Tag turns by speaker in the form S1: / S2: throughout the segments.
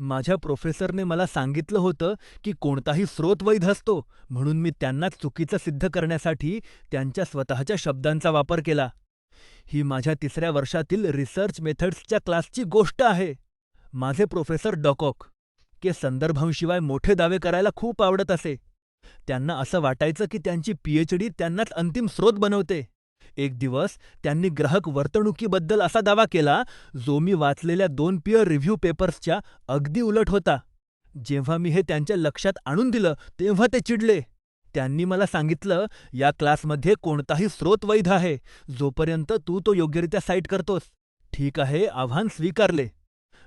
S1: माझ्या प्रोफेसरने मला सांगितलं होतं की कोणताही स्रोत वैध असतो, म्हणून मी त्यांनाच चुकीचं सिद्ध करण्यासाठी त्यांच्या स्वतःच्या शब्दांचा वापर केला. ही माझ्या 3ऱ्या वर्षातील रिसर्च मेथड्सच्या क्लासची गोष्ट आहे. माझे प्रोफेसर डकॉक, के संदर्भांशिवाय मोठे दावे करायला खूप आवडत असे. त्यांना असं वाटायचं की त्यांची पीएचडी त्यांनाच अंतिम स्रोत बनवते. एक दिवस त्यांनी ग्राहक वर्तणुकीबद्दल असा दावा केला, जो मी वाचलेल्या 2 पीअर रिव्ह्यू पेपर्सच्या अगदी उलट होता. जेव्हा मी हे त्यांच्या लक्षात आणून दिलं, तेव्हा ते चिडले. त्यांनी मला सांगितलं, "या क्लासमध्ये कोणताही स्रोत वैध आहे, जोपर्यंत तू तो योग्यरित्या साईट करतोस." ठीक आहे, आव्हान स्वीकारले.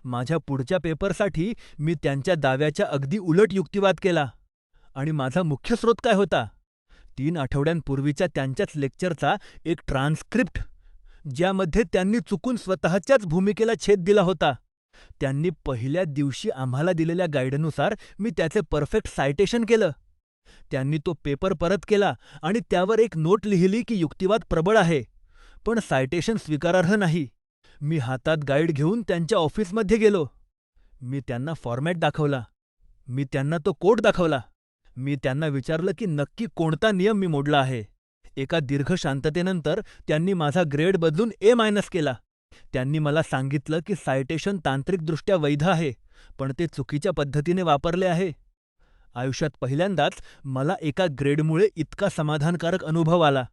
S1: माझ्या पुढच्या पेपरसाठी मी त्यांच्या दाव्याच्या अगदी उलट युक्तिवाद केला. आणि माझा मुख्य स्रोत काय होता? 3 आठवड्यांपूर्वीच्या त्यांच्याच लेक्चरचा एक ट्रान्स्क्रिप्ट, ज्यामध्ये त्यांनी चुकून स्वतःच्याच भूमिकेला छेद दिला होता. त्यांनी पहिल्या दिवशी आम्हाला दिलेल्या गाईडनुसार मी त्याचे परफेक्ट सायटेशन केलं. त्यांनी तो पेपर परत केला आणि त्यावर एक नोट लिहिली की युक्तिवाद प्रबळ आहे, पण सायटेशन स्वीकारार्ह नाही. मी हातात गाईड घेऊन त्यांच्या ऑफिसमध्ये गेलो. मी त्यांना फॉर्मॅट दाखवला. मी त्यांना तो कोड दाखवला. मी त्यांना विचारलं की नक्की कोणता नियम मी मोडला आहे. एका दीर्घ शांततेनंतर त्यांनी माझा ग्रेड बदलून A- केला. त्यांनी मला सांगितलं की सायटेशन तांत्रिकदृष्ट्या वैध आहे, पण ते चुकीच्या पद्धतीने वापरले आहे. आयुष्यात पहिल्यांदाच मला एका ग्रेडमुळे इतका समाधानकारक अनुभव आला.